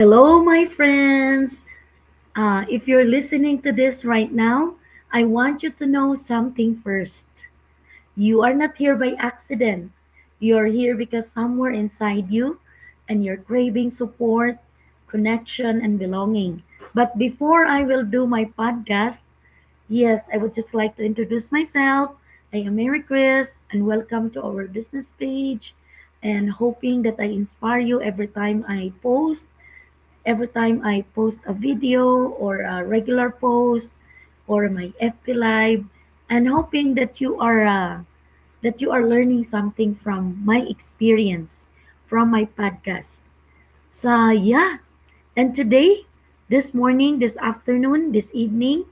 Hello, my friends. If you're listening to this right now, I want you to know something first. You are not here by accident. You're here because somewhere inside you and you're craving support, connection, and belonging. But before I will do my podcast, yes, I would just like to introduce myself. I am Mary Chris, and welcome to our business page. And hoping that I inspire you every time I post a video or a regular post or my FB live, and hoping that you are learning something from my experience from my podcast. So yeah, and today, this morning, this afternoon, this evening,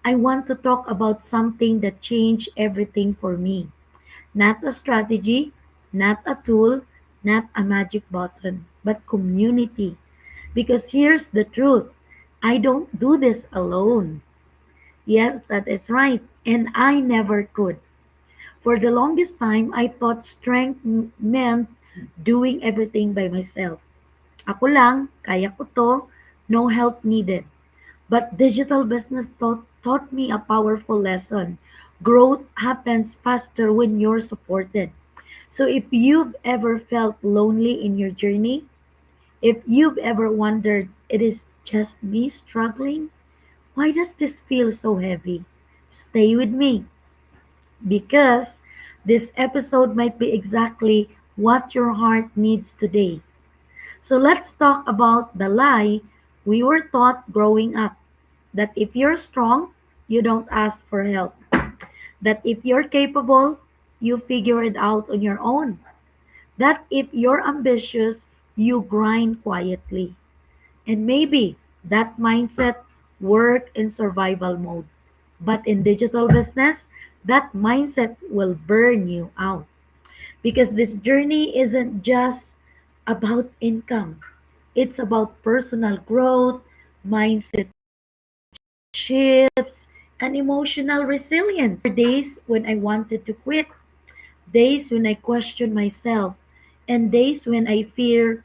I want to talk about something that changed everything for me. Not a strategy, not a tool, not a magic button, but community. Because here's the truth, I don't do this alone. Yes, that is right. And I never could. For the longest time, I thought strength meant doing everything by myself. Ako lang, kaya ko to, no help needed. But digital business taught me a powerful lesson. Growth happens faster when you're supported. So if you've ever felt lonely in your journey, if you've ever wondered, it is just me struggling? Why does this feel so heavy? Stay with me because this episode might be exactly what your heart needs today. So let's talk about the lie we were taught growing up, that if you're strong, you don't ask for help, that if you're capable, you figure it out on your own, that if you're ambitious, you grind quietly. And maybe that mindset work in survival mode. But in digital business, that mindset will burn you out because this journey isn't just about income. It's about personal growth, mindset shifts, and emotional resilience. There were days when I wanted to quit, days when I questioned myself, and days when fear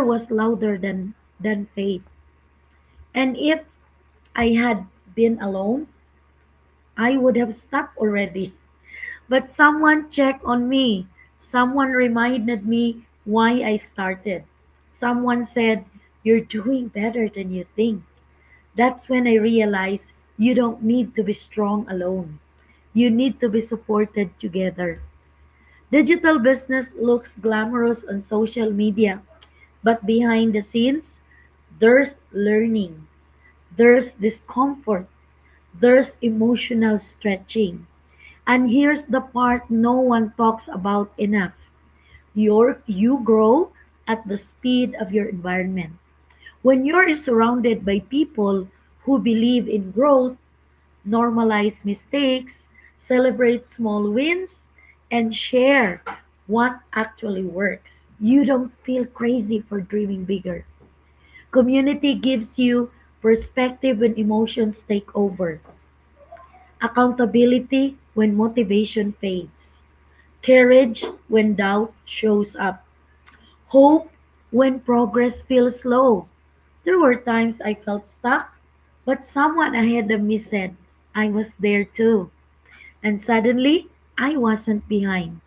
was louder than faith. And if I had been alone, I would have stopped already. But someone checked on me. Someone reminded me why I started. Someone said, "You're doing better than you think." That's when I realized you don't need to be strong alone. You need to be supported together. Digital business looks glamorous on social media, but behind the scenes, there's learning, there's discomfort, there's emotional stretching. And here's the part no one talks about enough. You grow at the speed of your environment. When you're surrounded by people who believe in growth, normalize mistakes, celebrate small wins, and share what actually works, you don't feel crazy for dreaming bigger. Community gives you perspective when emotions take over, accountability when motivation fades, courage when doubt shows up, hope when progress feels slow. There were times I felt stuck, but someone ahead of me said, I was there too. And suddenly, I wasn't behind.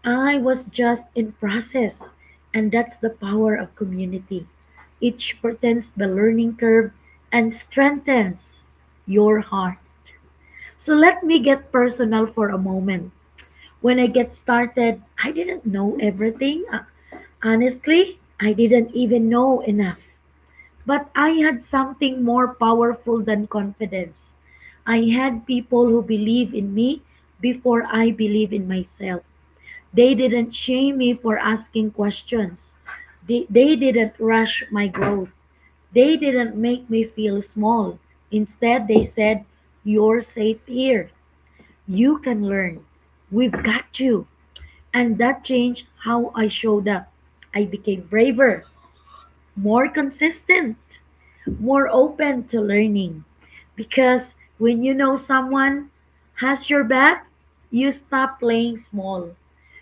I was just in process. And that's the power of community. It shortens the learning curve and strengthens your heart. So let me get personal for a moment. When I get started, I didn't know everything. Honestly, I didn't even know enough. But I had something more powerful than confidence. I had people who believe in me before I believe in myself. They didn't shame me for asking questions. They didn't rush my growth. They didn't make me feel small. Instead, they said, "You're safe here. You can learn. We've got you." And that changed how I showed up. I became braver, more consistent, more open to learning. Because when you know someone has your back, you stop playing small.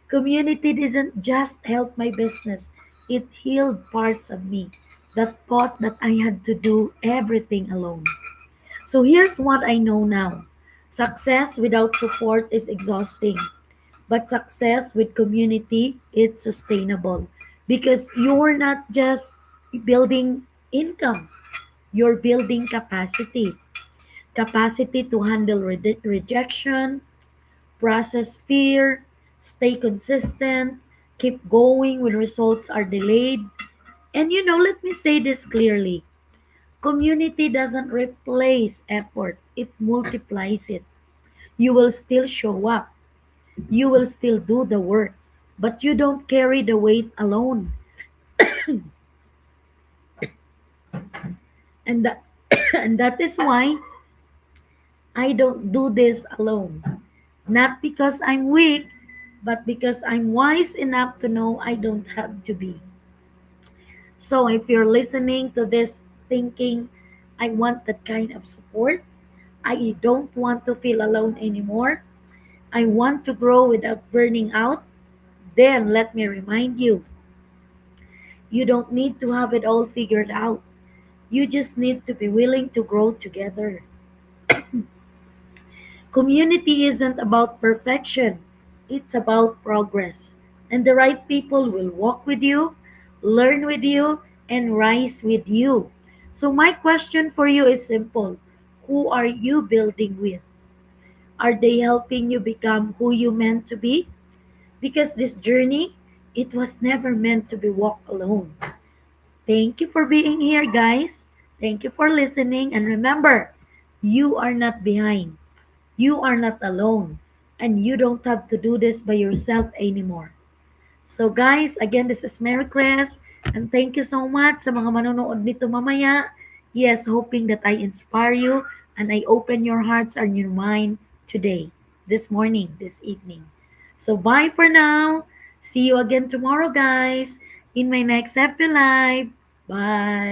Community doesn't just help my business, it healed parts of me. that thought that I had to do everything alone. So here's what I know now. Success without support is exhausting, but success with community is sustainable because you're not just building income, you're building capacity. Capacity to handle rejection, process fear, stay consistent, keep going when results are delayed. And let me say this clearly. Community doesn't replace effort, it multiplies it. You will still show up, you will still do the work, but you don't carry the weight alone. And that, and that is why I don't do this alone. Not because I'm weak, but because I'm wise enough to know I don't have to be. So if you're listening to this thinking, I want that kind of support, I don't want to feel alone anymore, I want to grow without burning out, then let me remind you, you don't need to have it all figured out. You just need to be willing to grow together. Community isn't about perfection, it's about progress. And the right people will walk with you, learn with you, and rise with you. So, my question for you is simple. Who are you building with? Are they helping you become who you meant to be? Because this journey, it was never meant to be walked alone. Thank you for being here, guys. Thank you for listening. And remember, you are not behind. You are not alone. And you don't have to do this by yourself anymore. So guys, again, this is Mary Chris. And thank you so much sa mga manonood nito mamaya. Yes, hoping that I inspire you and I open your hearts and your mind today, this morning, this evening. So bye for now. See you again tomorrow, guys, in my next FB Live. Bye.